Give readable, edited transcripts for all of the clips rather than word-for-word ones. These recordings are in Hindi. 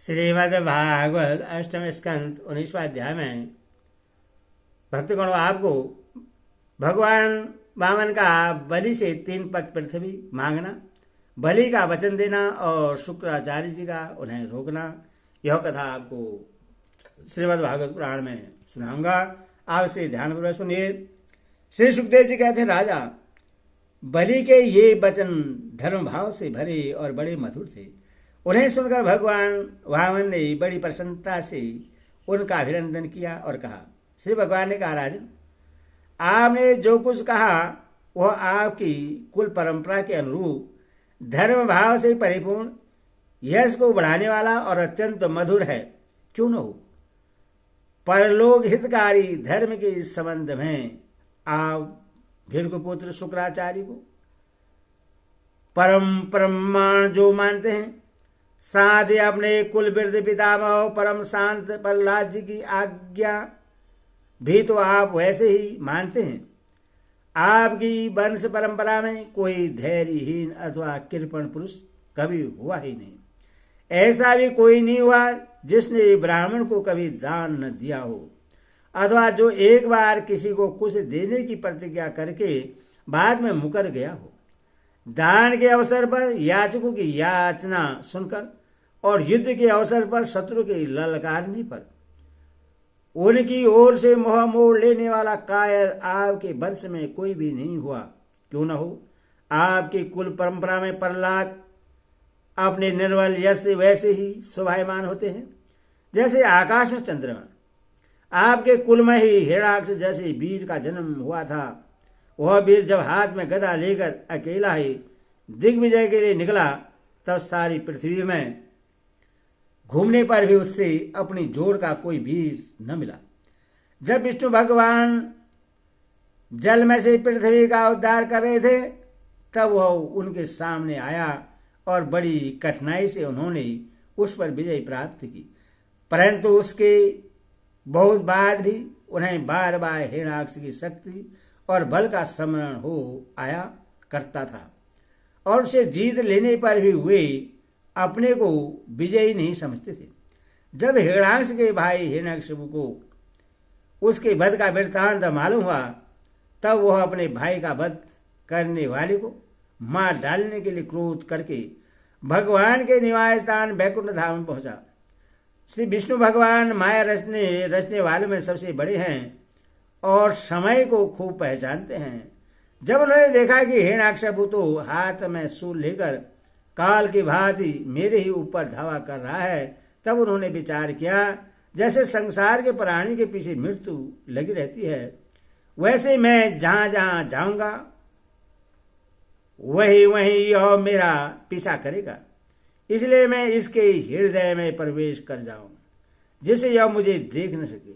श्रीमद् भागवत अष्टम स्कंद 19वां अध्याय में भक्तगण आपको भगवान वामन का बलि से 3 पग पृथ्वी मांगना, बलि का वचन देना और शुक्राचार्य जी का उन्हें रोकना, यह कथा आपको श्रीमद् भागवत पुराण में सुनाऊंगा। आप से ध्यानपूर्वक सुनिए। श्री सुखदेव जी कहते हैं, राजा बलि के ये वचन धर्म भाव से भरे और बड़े मधुर थे। उन्हें सुनकर भगवान वामन ने बड़ी प्रसन्नता से उनका अभिनंदन किया और कहा। श्री भगवान ने कहा, राजन आपने जो कुछ कहा वह आपकी कुल परंपरा के अनुरूप धर्म भाव से परिपूर्ण, यश को बढ़ाने वाला और अत्यंत मधुर है, क्यों न हो। परलोक हितकारी धर्म के इस संबंध में आप भृगुपुत्र शुक्राचार्य को परम प्रमाण जो मानते हैं, साथ ही अपने कुल वृद्ध पितामह परम शांत प्रहलाद जी की आज्ञा भी तो आप वैसे ही मानते हैं। आपकी वंश परंपरा में कोई धैर्यहीन अथवा कृपण पुरुष कभी हुआ ही नहीं। ऐसा भी कोई नहीं हुआ जिसने ब्राह्मण को कभी दान न दिया हो, अथवा जो एक बार किसी को कुछ देने की प्रतिज्ञा करके बाद में मुकर गया हो। दान के अवसर पर याचकों की याचना सुनकर और युद्ध के अवसर पर शत्रु के ललकारने पर उनकी ओर से मोह मोड़ लेने वाला कायर आपके वंश में कोई भी नहीं हुआ, क्यों न हो। आपकी कुल परंपरा में प्रहलाद अपने निर्मल यश से वैसे ही शोभायमान होते हैं जैसे आकाश में चंद्रमा। आपके कुल में ही हिरण्याक्ष जैसे वीर का जन्म हुआ था। वह वीर जब हाथ में गदा लेकर अकेला ही दिग्विजय के लिए निकला, तब सारी पृथ्वी में घूमने पर भी उससे अपनी जोड़ का कोई वीर न मिला। जब विष्णु भगवान जल में से पृथ्वी का उद्धार कर रहे थे, तब वह उनके सामने आया और बड़ी कठिनाई से उन्होंने उस पर विजय प्राप्त की, परंतु उसके बहुत बाद भी उन्हें बार बार हिरण्याक्ष की शक्ति और बल का स्मरण हो आया करता था, और उसे जीत लेने पर भी वे अपने को विजयी नहीं समझते थे। जब हिरण्याक्ष के भाई हिरण्यकशिपु को उसके वध का वृत्तांत मालूम हुआ, तब वह अपने भाई का वध करने वाले को मार डालने के लिए क्रोध करके भगवान के निवास स्थान वैकुंठ धाम में पहुंचा। श्री विष्णु भगवान माया रचने वालों में सबसे बड़े हैं और समय को खूब पहचानते हैं। जब उन्होंने देखा कि हिरण्याकशिपु तो हाथ में शूल लेकर काल की भांति मेरे ही ऊपर धावा कर रहा है, तब उन्होंने विचार किया, जैसे संसार के प्राणी के पीछे मृत्यु लगी रहती है, वैसे मैं जहां जहां जाऊंगा वही वही यह मेरा पीछा करेगा। इसलिए मैं इसके हृदय में प्रवेश कर जाऊं, जिसे यह मुझे देख न सके,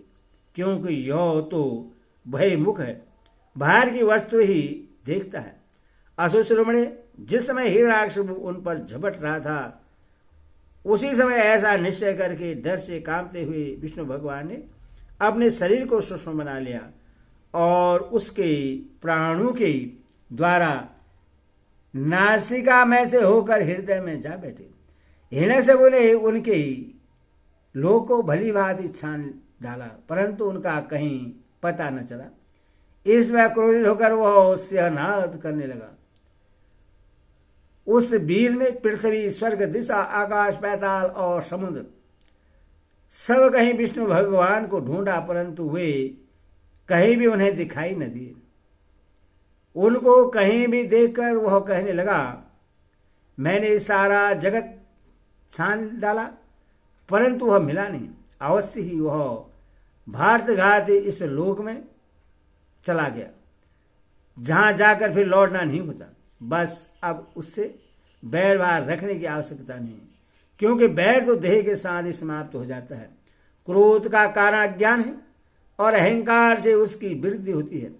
क्योंकि यह तो भयमुख है, बाहर की वस्तु ही देखता है। अशुश्रोमणे, जिस समय हिरण्याकशिपु उन पर झपट रहा था, उसी समय ऐसा निश्चय करके डर से कांपते हुए विष्णु भगवान ने अपने शरीर को सूक्ष्म बना लिया और उसके प्राणों के द्वारा नासिका में से होकर हृदय में जा बैठे। हिरण्याकशिपु ने उनके लोक को भली भांति छान डाला, परंतु उनका कहीं पता न चला। इसमें क्रोधित होकर वह सिंहनाद करने लगा। उस वीर ने पृथ्वी, स्वर्ग, दिशा, आकाश, पैताल और समुद्र सब कहीं विष्णु भगवान को ढूंढा, परंतु वे कहीं भी उन्हें दिखाई न दिए। उनको कहीं भी देखकर वह कहने लगा, मैंने सारा जगत छान डाला, परंतु वह मिला नहीं। अवश्य ही वह भारत घात इस लोक में चला गया, जहां जाकर फिर लौटना नहीं होता। बस अब उससे बैर भार रखने की आवश्यकता नहीं, क्योंकि बैर तो देह के साथ ही समाप्त हो जाता है। क्रोध का कारण अज्ञान है और अहंकार से उसकी वृद्धि होती है।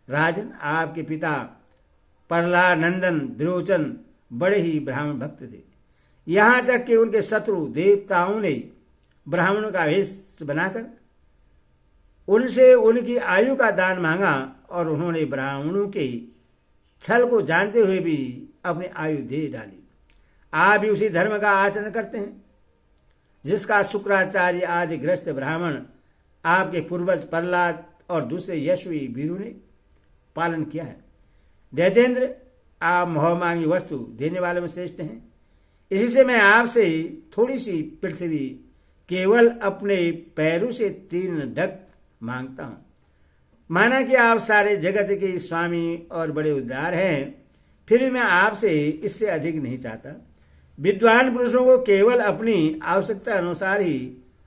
राजन, आपके पिता प्रहलाद नंदन विरोचन बड़े ही ब्राह्मण भक्त थे, यहां तक कि उनके शत्रु देवताओं ने ब्राह्मणों का वेश बनाकर उनसे उनकी आयु का दान मांगा, और उन्होंने ब्राह्मणों के छल को जानते हुए भी अपनी आयु दे डाली। आप भी उसी धर्म का आचरण करते हैं। जिसका शुक्राचार्य आदि ग्रस्त ब्राह्मण, आपके पूर्वज प्रहलाद और दूसरे यशवी वीरों ने पालन किया है। दैतेंद्र, आप मोहमांगी वस्तु देने वाले में श्रेष्ठ हैं। इसी से मैं आपसे थोड़ी सी पृथ्वी केवल अपने पैरों से 3 डग मांगता हूं। माना कि आप सारे जगत के स्वामी और बड़े उदार हैं, फिर भी मैं आपसे इससे अधिक नहीं चाहता। विद्वान पुरुषों को केवल अपनी आवश्यकता अनुसार ही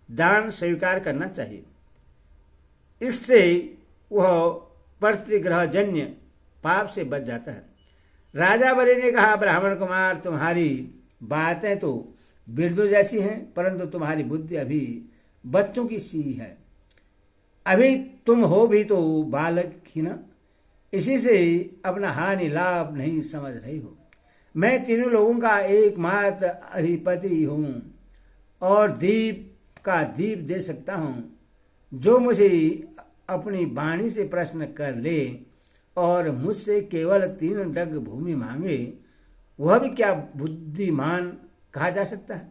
दान स्वीकार करना चाहिए। इससे वह प्रतिग्रहजन्य पाप से बच जाता है। राजा बलि ने कहा, ब्राह्मण कुमार, तुम्हारी बातें तो बिरदों जैसी हैं, परंतु तुम्हारी बुद्धि अभी बच्चों की सी है। अभी तुम हो भी तो बालक ही ना, इसी से अपना हानि लाभ नहीं समझ रही हो। मैं तीनों लोगों का एकमात्र अधिपति हूं और दीप का दीप दे सकता हूं। जो मुझे अपनी वाणी से प्रश्न कर ले और मुझसे केवल 3 डग भूमि मांगे, वह भी क्या बुद्धिमान कहा जा सकता है?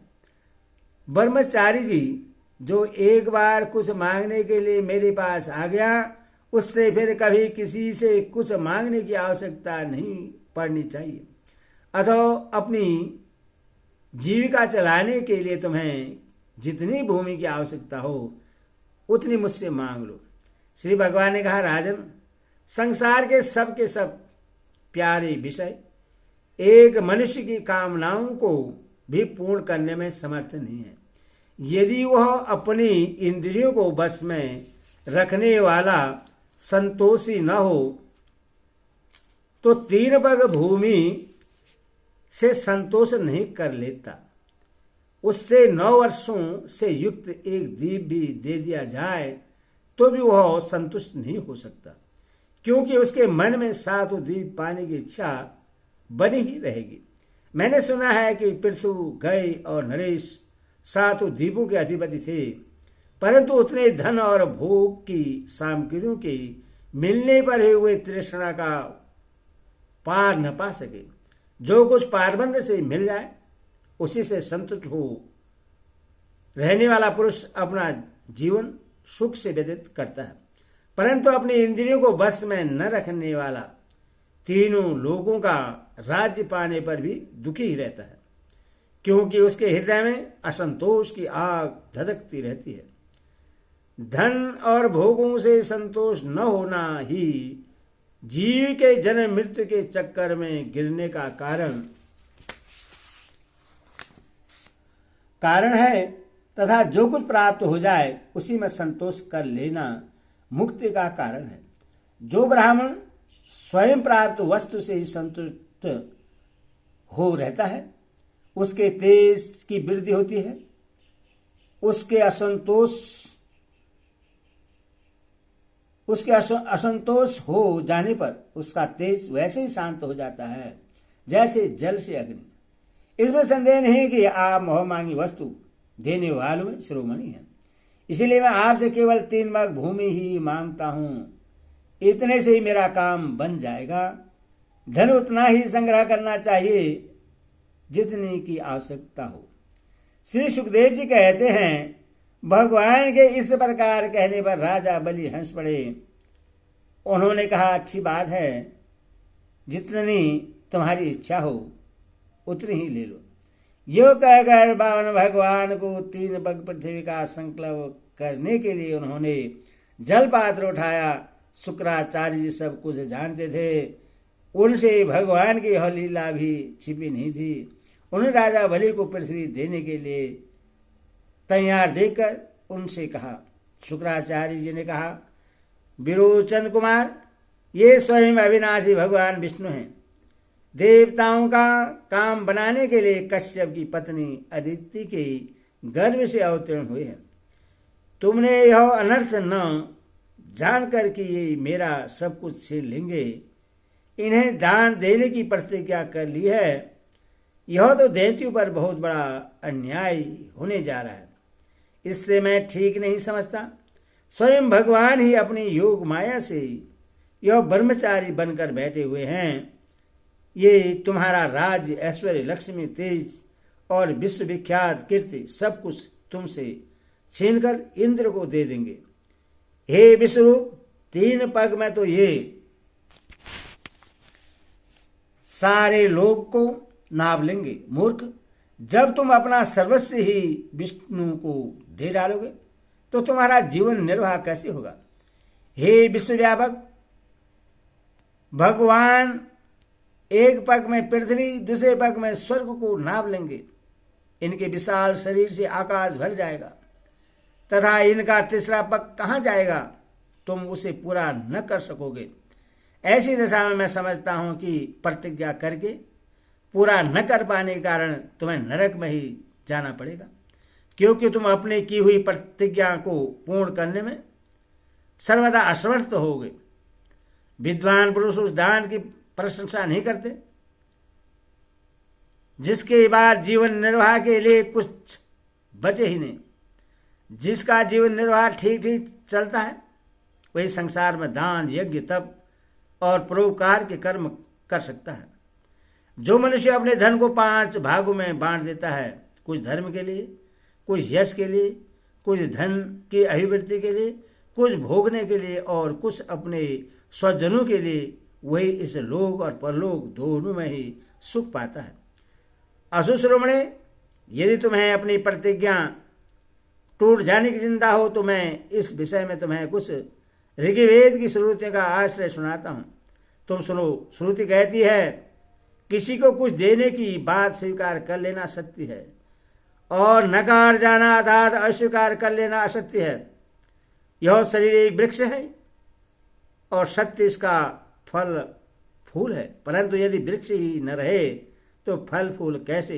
ब्रह्मचारी जी, जो एक बार कुछ मांगने के लिए मेरे पास आ गया, उससे फिर कभी किसी से कुछ मांगने की आवश्यकता नहीं पड़नी चाहिए। अतः अपनी जीविका चलाने के लिए तुम्हें जितनी भूमि की आवश्यकता हो उतनी मुझसे मांग लो। श्री भगवान ने कहा, राजन, संसार के सब प्यारे विषय एक मनुष्य की कामनाओं को भी पूर्ण करने में समर्थ नहीं है। यदि वह अपनी इंद्रियों को बस में रखने वाला संतोषी न हो तो 3 पग भूमि से संतोष नहीं कर लेता। उससे 9 वर्षों से युक्त एक दीप भी दे दिया जाए तो भी वह संतुष्ट नहीं हो सकता, क्योंकि उसके मन में 7 दीप पाने की इच्छा बनी ही रहेगी। मैंने सुना है कि पृथु, गय और नरेश 7 दीपों के अधिपति थे, परंतु उतने धन और भोग की सामग्रियों के मिलने पर ही वे तृष्णा का पार न पा सके। जो कुछ पारबंद से मिल जाए उसी से संतुष्ट हो रहने वाला पुरुष अपना जीवन सुख से व्यतीत करता है, परंतु अपनी इंद्रियों को बस में न रखने वाला तीनों लोगों का राज्य पाने पर भी दुखी ही रहता है, क्योंकि उसके हृदय में असंतोष की आग धधकती रहती है। धन और भोगों से संतोष न होना ही जीव के जन्म मृत्यु के चक्कर में गिरने का कारण है तथा जो कुछ प्राप्त हो जाए उसी में संतोष कर लेना मुक्ति का कारण है। जो ब्राह्मण स्वयं प्राप्त वस्तु से ही संतुष्ट हो रहता है, उसके तेज की वृद्धि होती है। उसके असंतोष हो जाने पर उसका तेज वैसे ही शांत हो जाता है जैसे जल से अग्नि। इसमें संदेह नहीं कि आप मोहमांगी वस्तु देने वालों में शिरोमणि हैं। इसीलिए मैं आपसे केवल 3 मग भूमि ही मांगता हूं। इतने से ही मेरा काम बन जाएगा। धन उतना ही संग्रह करना चाहिए जितनी की आवश्यकता हो। श्री सुखदेव जी कहते हैं, भगवान के इस प्रकार कहने पर राजा बलि हंस पड़े। उन्होंने कहा, अच्छी बात है, जितनी तुम्हारी इच्छा हो उतनी ही ले लो। यो कहकर बावन भगवान को 3 पग पृथ्वी का संकल्प करने के लिए उन्होंने जल पात्र उठाया। शुक्राचार्य जी सब कुछ जानते थे, उनसे भगवान की यह लीला भी छिपी नहीं थी। उन्होंने राजा बलि को पृथ्वी देने के लिए तैयार देखकर उनसे कहा। शुक्राचार्य जी ने कहा, विरोचन कुमार, ये स्वयं अविनाशी भगवान विष्णु हैं। देवताओं का काम बनाने के लिए कश्यप की पत्नी अदिति के गर्भ से अवतीर्ण हुए हैं। तुमने यह अनर्थ न जानकर कि ये मेरा सब कुछ छीन लेंगे, इन्हें दान देने की प्रतिज्ञा कर ली है। यह तो दैत्यों पर बहुत बड़ा अन्याय होने जा रहा है। इससे मैं ठीक नहीं समझता। स्वयं भगवान ही अपनी योग माया से यह ब्रह्मचारी बनकर बैठे हुए हैं। ये तुम्हारा राज्य, ऐश्वर्य, लक्ष्मी, तेज और विश्व विख्यात कीर्ति सब कुछ तुमसे छीनकर इंद्र को दे देंगे। हे विश्वरूप, 3 पग में तो ये सारे लोग को नाप लेंगे। मूर्ख, जब तुम अपना सर्वस्व ही विष्णु को दे डालोगे तो तुम्हारा जीवन निर्वाह कैसे होगा। हे विश्वव्यापक, भगवान एक पग में पृथ्वी, दूसरे पग में स्वर्ग को नाप लेंगे। इनके विशाल शरीर से आकाश भर जाएगा तथा इनका तीसरा पग कहाँ जाएगा, तुम उसे पूरा न कर सकोगे। ऐसी दशा में मैं समझता हूं कि प्रतिज्ञा करके पूरा न कर पाने के कारण तुम्हें नरक में ही जाना पड़ेगा, क्योंकि तुम अपने की हुई प्रतिज्ञा को पूर्ण करने में सर्वदा असमर्थ होगे। विद्वान पुरुष उस दान की प्रशंसा नहीं करते जिसके बाद जीवन निर्वाह के लिए कुछ बचे ही नहीं। जिसका जीवन निर्वाह ठीक ठीक चलता है वही संसार में दान, यज्ञ, तप और परोपकार के कर्म कर सकता है। जो मनुष्य अपने धन को 5 भागों में बांट देता है, कुछ धर्म के लिए, कुछ यश के लिए, कुछ धन की अभिवृद्धि के लिए, कुछ भोगने के लिए और कुछ अपने स्वजनों के लिए, वही इस लोक और परलोक दोनों में ही सुख पाता है। असुश्रोमणे, यदि तुम्हें अपनी प्रतिज्ञा टूट जाने की चिंता हो तो मैं इस विषय में तुम्हें कुछ ऋग्वेद की श्रुति का आश्रय सुनाता हूं। तुम सुनो। श्रुति कहती है, किसी को कुछ देने की बात स्वीकार कर लेना सत्य है और नकार जाना अर्थात अस्वीकार कर लेना असत्य है। यह शरीर एक वृक्ष है और सत्य इसका फल फूल है, परंतु यदि वृक्ष ही न रहे तो फल फूल कैसे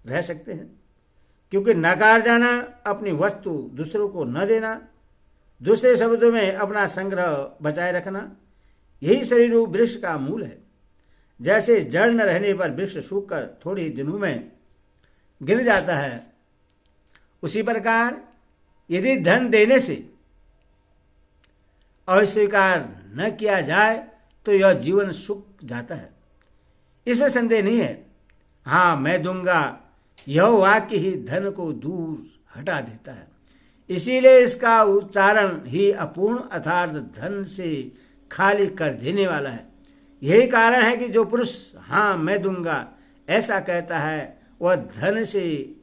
रह सकते हैं। क्योंकि नकार जाना अपनी वस्तु दूसरों को न देना, दूसरे शब्दों में अपना संग्रह बचाए रखना, यही शरीर वृक्ष का मूल है। जैसे जड़ न रहने पर वृक्ष सूखकर थोड़े ही दिनों में गिर जाता है, उसी प्रकार यदि धन देने से अस्वीकार न किया जाए तो यह जीवन सूख जाता है, इसमें संदेह नहीं है। हाँ, मैं दूंगा, यह वाक्य ही धन को दूर हटा देता है, इसीलिए इसका उच्चारण ही अपूर्ण अर्थात धन से खाली कर देने वाला है। यही कारण है कि जो पुरुष हाँ मैं दूंगा ऐसा कहता है वह धन से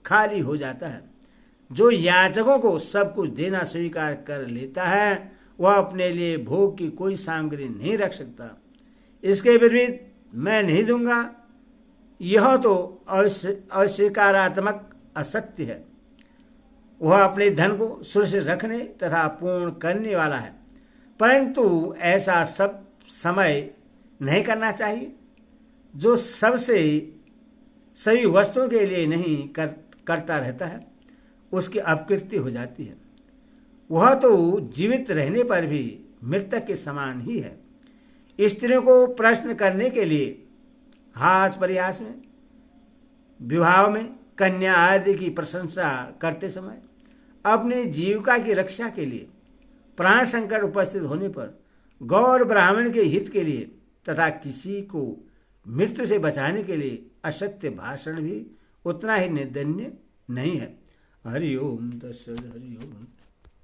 खाली हो जाता है। जो याचकों को सब कुछ देना स्वीकार कर लेता है वह अपने लिए भोग की कोई सामग्री नहीं रख सकता। इसके विपरीत मैं नहीं दूंगा, यह तो अस्वीकारात्मक असत्य है। वह अपने धन को सुरक्षित रखने तथा पूर्ण करने वाला है, परंतु ऐसा सब समय नहीं करना चाहिए। जो सबसे सभी वस्तुओं के लिए नहीं करता रहता है उसकी अपकृति हो जाती है। वह तो जीवित रहने पर भी मृतक के समान ही है। स्त्रियों को प्रश्न करने के लिए हास परिहास में, विवाह में, कन्या आदि की प्रशंसा करते समय, अपनी जीविका की रक्षा के लिए, प्राण संकट उपस्थित होने पर, गौ ब्राह्मण के हित के लिए तथा किसी को मृत्यु से बचाने के लिए असत्य भाषण भी उतना ही निंदनीय नहीं है। हरि ओम तत्सत्। हरि ओम।